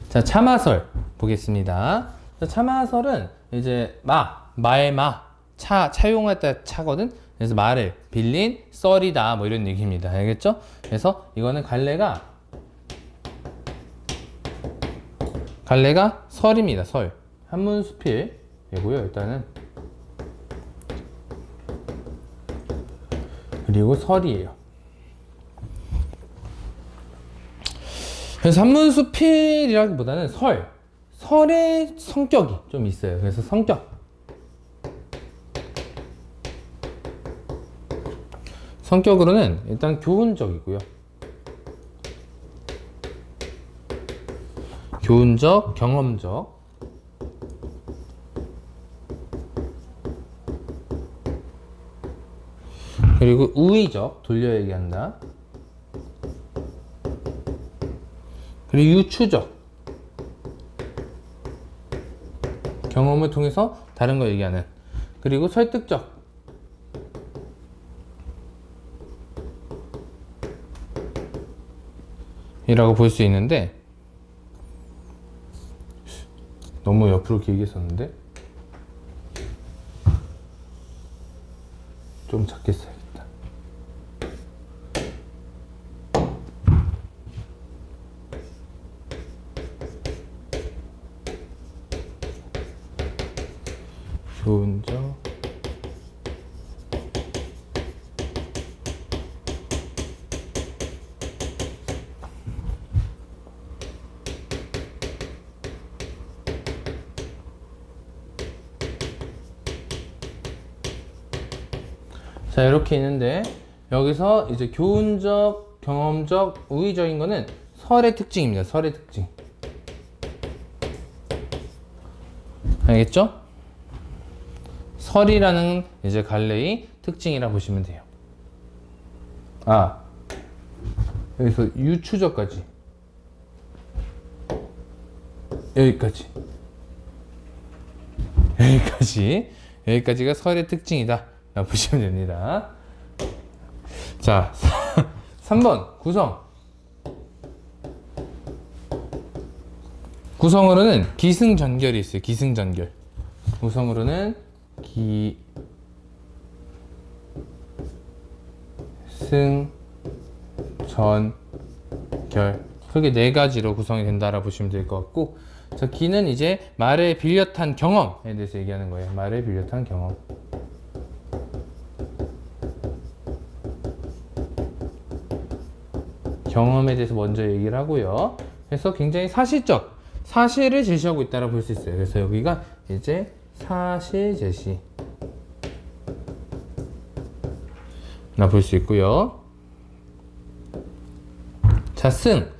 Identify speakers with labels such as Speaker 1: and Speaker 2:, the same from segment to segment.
Speaker 1: 자, 참아설 보겠습니다. 자, 참아설은 이제 마의 차용할 때 차거든. 그래서 마를 빌린 썰이다 뭐 이런 얘기입니다. 알겠죠? 그래서 이거는 갈래가 설입니다. 설. 한문수필이고요. 일단은 그리고 설이에요. 그래서 한문수필이라기보다는 설의 성격이 좀 있어요. 그래서 성격으로는 일단 교훈적이고요. 교훈적, 경험적. 그리고 우의적, 돌려 얘기한다. 그리고 유추적, 경험을 통해서 다른 걸 얘기하는. 그리고 설득적, 이라고 볼 수 있는데, 너무 옆으로 길게 썼는데 좀 작게 써야겠다. 교훈적, 자, 이렇게 있는데 여기서 이제 교훈적, 경험적, 우의적인 거는 설의 특징입니다. 설의 특징. 알겠죠? 설이라는 이제 갈래의 특징이라 보시면 돼요. 여기서 유추적까지 여기까지가 설의 특징이다 라고 보시면 됩니다. 자, 3번 구성으로는 기승전결이 있어요. 기승전결. 구성으로는 기승전결. 크게 4가지로 구성이 된다라고 보시면 될 것 같고, 자, 기는 이제 말의 빌렸한 경험에 대해서 얘기하는 거예요. 말의 빌렸한 경험. 경험에 대해서 먼저 얘기를 하고요. 그래서 굉장히 사실을 제시하고 있다라고 볼 수 있어요. 그래서 여기가 이제 사실 제시 나 볼 수 있고요. 자, 승은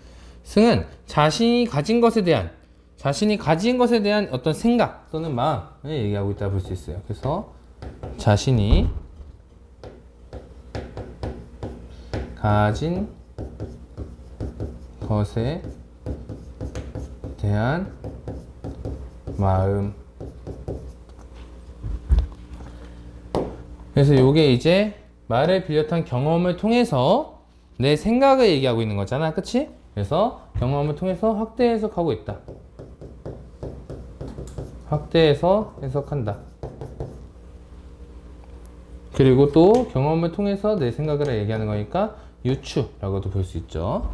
Speaker 1: 자신이 가진 것에 대한 어떤 생각 또는 마음을 얘기하고 있다고 볼 수 있어요. 그래서 자신이 가진 것에 대한 마음. 그래서 요게 이제 말을 비롯한 경험을 통해서 내 생각을 얘기하고 있는 거잖아. 그치? 그래서 경험을 통해서 확대 해석하고 있다. 확대해서 해석한다. 그리고 또 경험을 통해서 내 생각을 얘기하는 거니까 유추라고도 볼 수 있죠.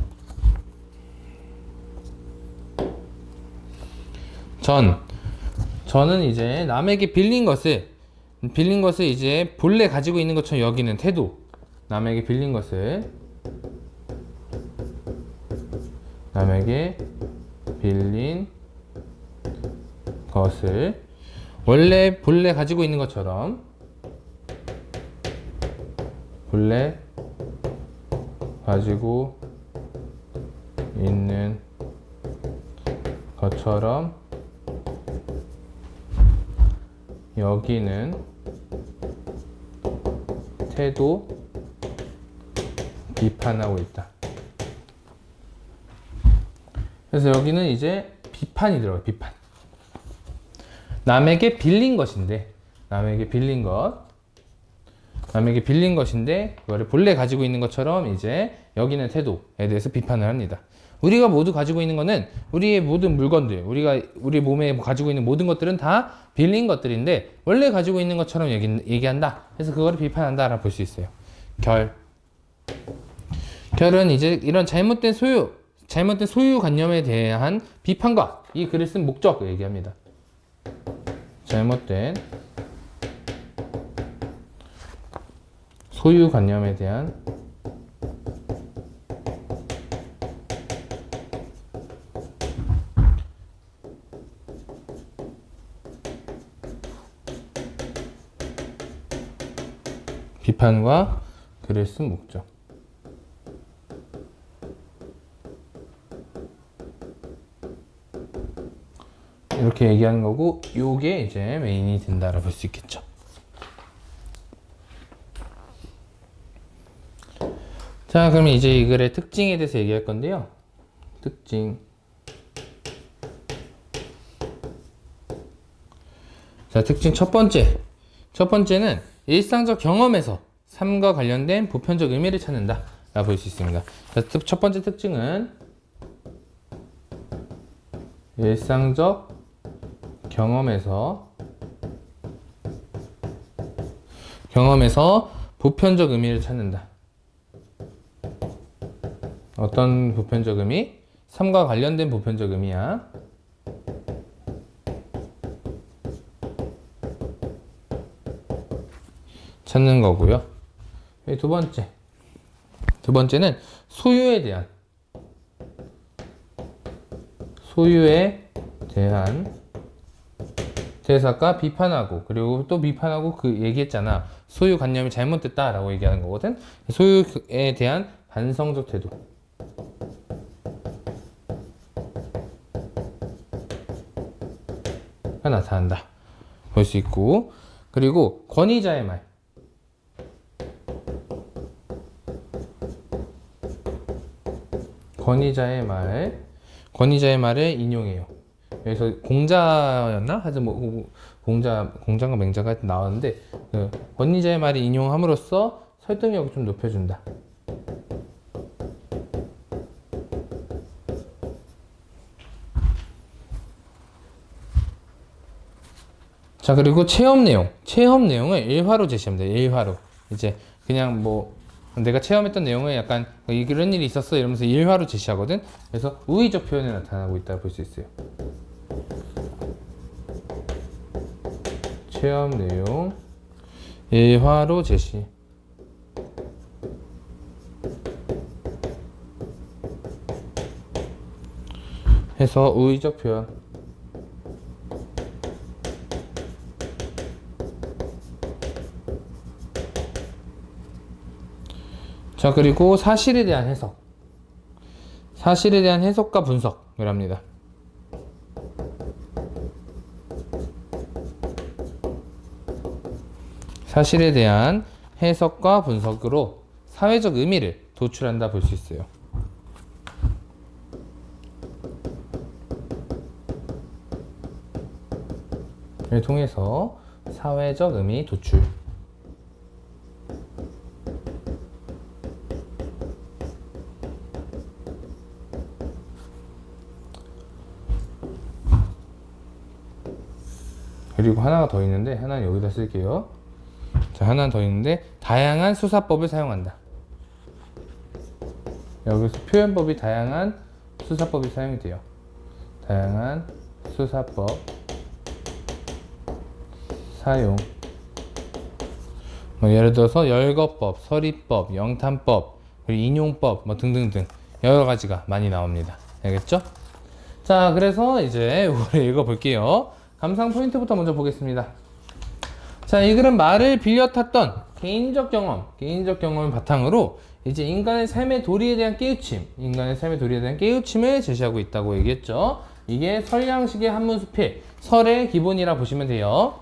Speaker 1: 저는 이제 남에게 빌린 것을 이제 본래 가지고 있는 것처럼 여기는 태도. 남에게 빌린 것을 본래 가지고 있는 것처럼 여기는 태도, 비판하고 있다. 그래서 여기는 이제 비판이 들어가요. 비판. 남에게 빌린 것인데 그거를 본래 가지고 있는 것처럼 이제 여기는 태도에 대해서 비판을 합니다. 우리가 모두 가지고 있는 거는 우리의 모든 물건들, 우리 몸에 가지고 있는 모든 것들은 다 빌린 것들인데 원래 가지고 있는 것처럼 얘기한다. 그래서 그거를 비판한다라고 볼 수 있어요. 결은 이제 이런 잘못된 소유 관념에 대한 비판과 이 글을 쓴 목적을 얘기합니다. 잘못된 소유 관념에 대한 비판과 글을 쓴 목적. 이렇게 얘기하는 거고, 요게 이제 메인이 된다라고 볼 수 있겠죠. 자, 그러면 이제 이 글의 특징에 대해서 얘기할 건데요. 특징. 자, 특징 첫 번째. 첫 번째는 일상적 경험에서 삶과 관련된 보편적 의미를 찾는다 라고 볼 수 있습니다. 자, 첫 번째 특징은 일상적 경험에서 보편적 의미를 찾는다. 어떤 보편적 의미? 삶과 관련된 보편적 의미야. 찾는 거고요. 두 번째는 소유에 대한 대사가 비판하고, 그리고 또 비판하고, 그 얘기했잖아. 소유 관념이 잘못됐다라고 얘기하는 거거든. 소유에 대한 반성적 태도가 나타난다 볼 수 있고, 그리고 권위자의 말을 인용해요. 그래서 공자였나? 하여튼 뭐 공자가 맹자가 하여튼 나왔는데, 그 권위자의 말을 인용함으로써 설득력을 좀 높여준다. 자, 그리고 체험 내용을 일화로 제시합니다. 일화로. 이제 그냥 뭐 내가 체험했던 내용을 약간 이런 일이 있었어 이러면서 일화로 제시하거든. 그래서 우의적 표현이 나타나고 있다고 볼 수 있어요. 체험 내용 일화로 제시. 해서 우의적 표현. 자, 그리고 사실에 대한 해석과 분석을 합니다. 사실에 대한 해석과 분석으로 사회적 의미를 도출한다 볼 수 있어요. 를 통해서 사회적 의미 도출. 그리고 하나가 더 있는데, 하나는 여기다 쓸게요. 자, 하나는 더 있는데, 다양한 수사법을 사용한다. 여기서 표현법이 다양한 수사법이 사용이 돼요. 다양한 수사법 사용. 뭐 예를 들어서 열거법, 서리법, 영탄법, 그리고 인용법 뭐 등등등 여러 가지가 많이 나옵니다. 알겠죠? 자, 그래서 이제 우리 읽어볼게요. 감상 포인트부터 먼저 보겠습니다. 자, 이 글은 말을 빌려 탔던 개인적 경험을 바탕으로 이제 인간의 삶의 도리에 대한 깨우침을 제시하고 있다고 얘기했죠. 이게 설량식의 한문수필, 설의 기본이라 보시면 돼요.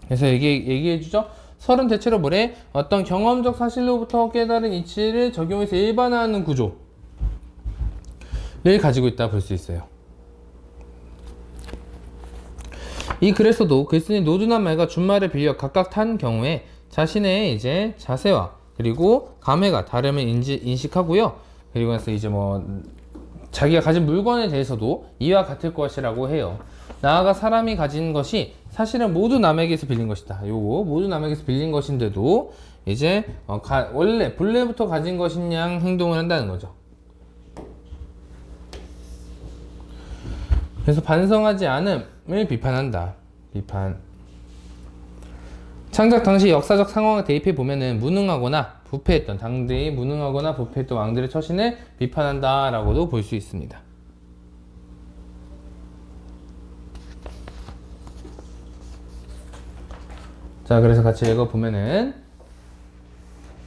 Speaker 1: 그래서 얘기해주죠. 설은 대체로 뭐래? 어떤 경험적 사실로부터 깨달은 이치를 적용해서 일반화하는 구조를 가지고 있다 볼 수 있어요. 이 글에서도 글쓴이 노둔한 말과 준말을 빌려 각각 탄 경우에 자신의 이제 자세와 그리고 감회가 다름을 인식하고요. 그리고 나서 이제 뭐 자기가 가진 물건에 대해서도 이와 같을 것이라고 해요. 나아가 사람이 가진 것이 사실은 모두 남에게서 빌린 것이다. 요거 모두 남에게서 빌린 것인데도 이제 원래 본래부터 가진 것인 양 행동을 한다는 거죠. 그래서 반성하지 않음을 비판한다. 비판. 창작 당시 역사적 상황을 대입해 보면은 무능하거나 부패했던 당대의 무능하거나 부패했던 왕들의 처신을 비판한다라고도 볼 수 있습니다. 자, 그래서 같이 읽어보면은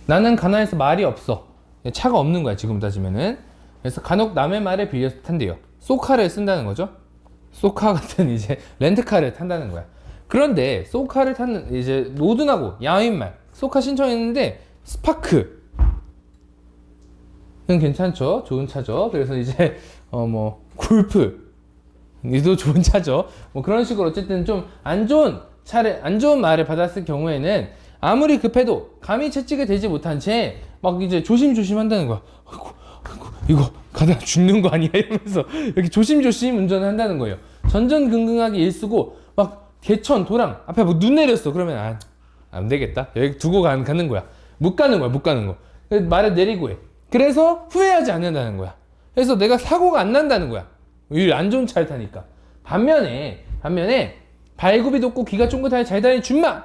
Speaker 1: 나는 가난해서 말이 없어. 차가 없는 거야, 지금 따지면은. 그래서 간혹 남의 말에 빌려서 탄대요. 쏘카를 쓴다는 거죠. 쏘카 같은 이제 렌트카를 탄다는 거야. 그런데 쏘카를 타는 이제 노든하고 야윈말 쏘카 신청했는데 스파크는 괜찮죠. 좋은 차죠. 그래서 이제 뭐 골프 이도 좋은 차죠. 뭐 그런 식으로 어쨌든 좀 안 좋은 말을 받았을 경우에는 아무리 급해도 감히 채찍에 대지 못한 채 막 이제 조심조심 한다는 거야. 아이고, 이거 가다가 죽는 거 아니야? 이러면서 이렇게 조심조심 운전을 한다는 거예요. 전전긍긍하게 일쓰고 막 개천 도랑 앞에 뭐 눈 내렸어. 그러면 안 되겠다. 여기 두고 가는 거야. 못 가는 거. 말을 내리고 해. 그래서 후회하지 않는다는 거야. 그래서 내가 사고가 안 난다는 거야. 이 안 좋은 차를 타니까. 반면에 발굽이 돋고 귀가 쫑긋하게 잘 다니는 준마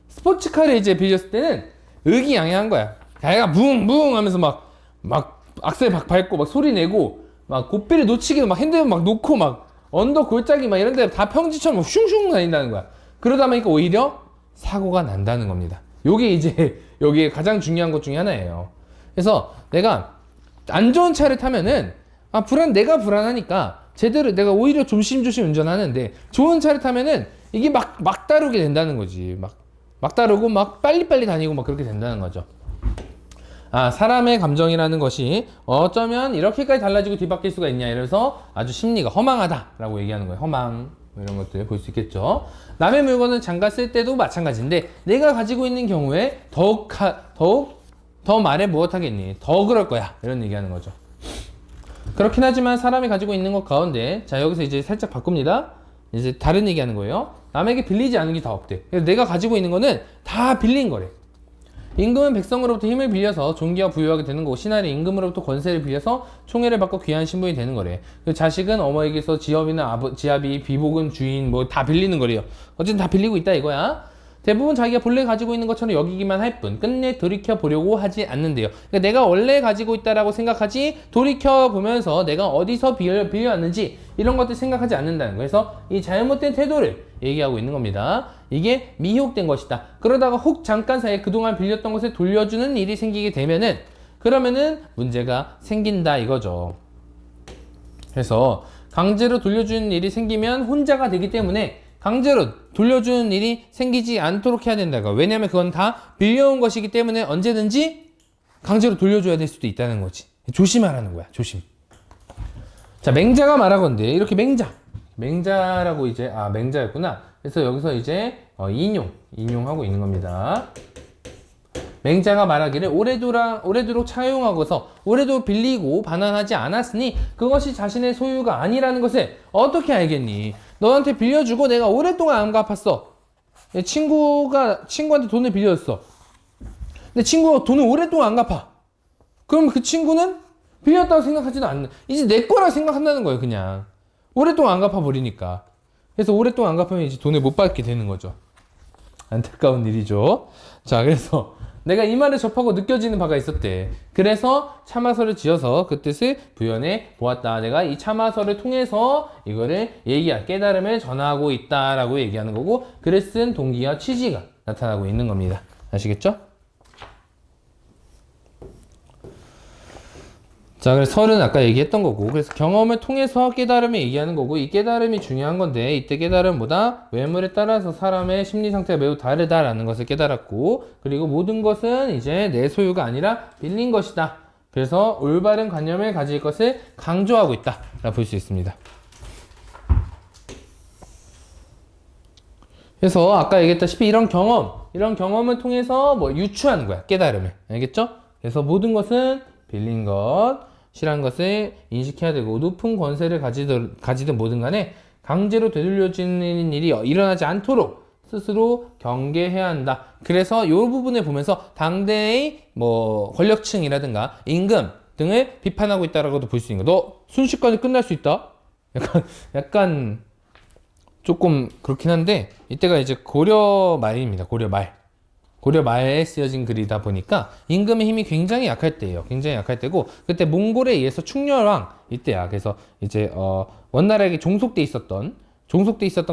Speaker 1: 스포츠카를 이제 빌렸을 때는 의기양양한 거야. 자기가 붕붕 하면서 막 악셀 막 밟고 막 소리 내고 막 고삐를 놓치기도 막 핸들을 막 놓고 막 언덕 골짜기 막 이런 데 다 평지처럼 막 슝슝 다닌다는 거야. 그러다 보니까 오히려 사고가 난다는 겁니다. 요게 이제 여기에 가장 중요한 것 중에 하나예요. 그래서 내가 안 좋은 차를 타면은 내가 불안하니까 제대로 내가 오히려 조심조심 운전하는데 좋은 차를 타면은 이게 막 다루게 된다는 거지. 막 다루고 막 빨리빨리 다니고 막 그렇게 된다는 거죠. 사람의 감정이라는 것이 어쩌면 이렇게까지 달라지고 뒤바뀔 수가 있냐 이래서 아주 심리가 허망하다라고 얘기하는 거예요. 허망 이런 것들 볼 수 있겠죠. 남의 물건을 장가 쓸 때도 마찬가지인데 내가 가지고 있는 경우에 더욱 더 말해 무엇하겠니? 더 그럴 거야 이런 얘기하는 거죠. 그렇긴 하지만 사람이 가지고 있는 것 가운데 자 여기서 이제 살짝 바꿉니다. 이제 다른 얘기하는 거예요. 남에게 빌리지 않은 게 다 없대. 그래서 내가 가지고 있는 거는 다 빌린 거래. 임금은 백성으로부터 힘을 빌려서 존귀와 부유하게 되는 거고 신하는 임금으로부터 권세를 빌려서 총애를 받고 귀한 신분이 되는 거래. 자식은 어머에게서 지업이나 지압이 비복은 주인 뭐 다 빌리는 거래요. 어쨌든 다 빌리고 있다 이거야. 대부분 자기가 본래 가지고 있는 것처럼 여기기만 할 뿐 끝내 돌이켜 보려고 하지 않는데요. 그러니까 내가 원래 가지고 있다라고 생각하지 돌이켜 보면서 내가 어디서 빌려왔는지 이런 것들 생각하지 않는다는 거예요. 그래서 이 잘못된 태도를 얘기하고 있는 겁니다. 이게 미혹된 것이다. 그러다가 혹 잠깐 사이에 그동안 빌렸던 것을 돌려주는 일이 생기게 되면은 그러면은 문제가 생긴다 이거죠. 그래서 강제로 돌려주는 일이 생기면 혼자가 되기 때문에 강제로 돌려주는 일이 생기지 않도록 해야 된다. 왜냐면 그건 다 빌려온 것이기 때문에 언제든지 강제로 돌려줘야 될 수도 있다는 거지. 조심하라는 거야. 조심. 자, 맹자가 말하건대 이렇게 맹자라고 이제 맹자였구나. 그래서 여기서 이제 인용하고 있는 겁니다. 맹자가 말하기를 오래도록 차용하고서 오래도록 빌리고 반환하지 않았으니 그것이 자신의 소유가 아니라는 것을 어떻게 알겠니? 너한테 빌려주고 내가 오랫동안 안 갚았어. 친구한테 돈을 빌려줬어. 근데 친구가 돈을 오랫동안 안 갚아. 그럼 그 친구는 빌렸다고 생각하지도 않는, 이제 내 거라 생각한다는 거예요, 그냥. 오랫동안 안 갚아버리니까. 그래서 오랫동안 안 갚으면 이제 돈을 못 받게 되는 거죠. 안타까운 일이죠. 자, 그래서 내가 이 말을 접하고 느껴지는 바가 있었대. 그래서 참화서를 지어서 그 뜻을 부연해 보았다. 내가 이 참화서를 통해서 이거를 깨달음을 전하고 있다라고 얘기하는 거고, 글을 쓴 동기와 취지가 나타나고 있는 겁니다. 아시겠죠? 자, 그래서 설은 아까 얘기했던 거고, 그래서 경험을 통해서 깨달음을 얘기하는 거고, 이 깨달음이 중요한 건데, 이때 깨달음보다 외물에 따라서 사람의 심리 상태가 매우 다르다라는 것을 깨달았고, 그리고 모든 것은 이제 내 소유가 아니라 빌린 것이다. 그래서 올바른 관념을 가질 것을 강조하고 있다. 라고 볼 수 있습니다. 그래서 아까 얘기했다시피 이런 경험을 통해서 유추하는 거야. 깨달음을. 알겠죠? 그래서 모든 것은 빌린 것, 시라는 것을 인식해야 되고, 높은 권세를 가지든 뭐든 간에 강제로 되돌려지는 일이 일어나지 않도록 스스로 경계해야 한다. 그래서 이 부분을 보면서 당대의 뭐 권력층이라든가 임금 등을 비판하고 있다라고도 볼 수 있는 거. 너 순식간에 끝날 수 있다? 약간 조금 그렇긴 한데, 이때가 이제 고려 말입니다. 고려 말. 고려 말에 쓰여진 글이다 보니까 임금의 힘이 굉장히 약할 때예요. 굉장히 약할 때고, 그때 몽골에 의해서 충렬왕 이때야. 그래서 이제 원나라에게 종속돼 있었던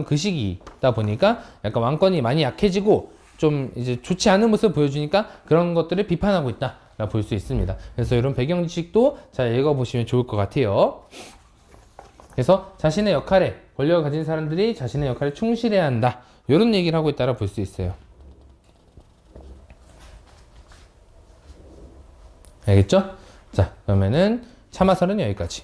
Speaker 1: 그 시기다 보니까 약간 왕권이 많이 약해지고 좀 이제 좋지 않은 모습을 보여주니까 그런 것들을 비판하고 있다 볼 수 있습니다. 그래서 이런 배경 지식도 잘 읽어보시면 좋을 것 같아요. 그래서 자신의 역할에, 권력을 가진 사람들이 자신의 역할에 충실해야 한다, 이런 얘기를 하고 있다라 볼 수 있어요. 알겠죠? 자, 그러면은 참화설은 여기까지.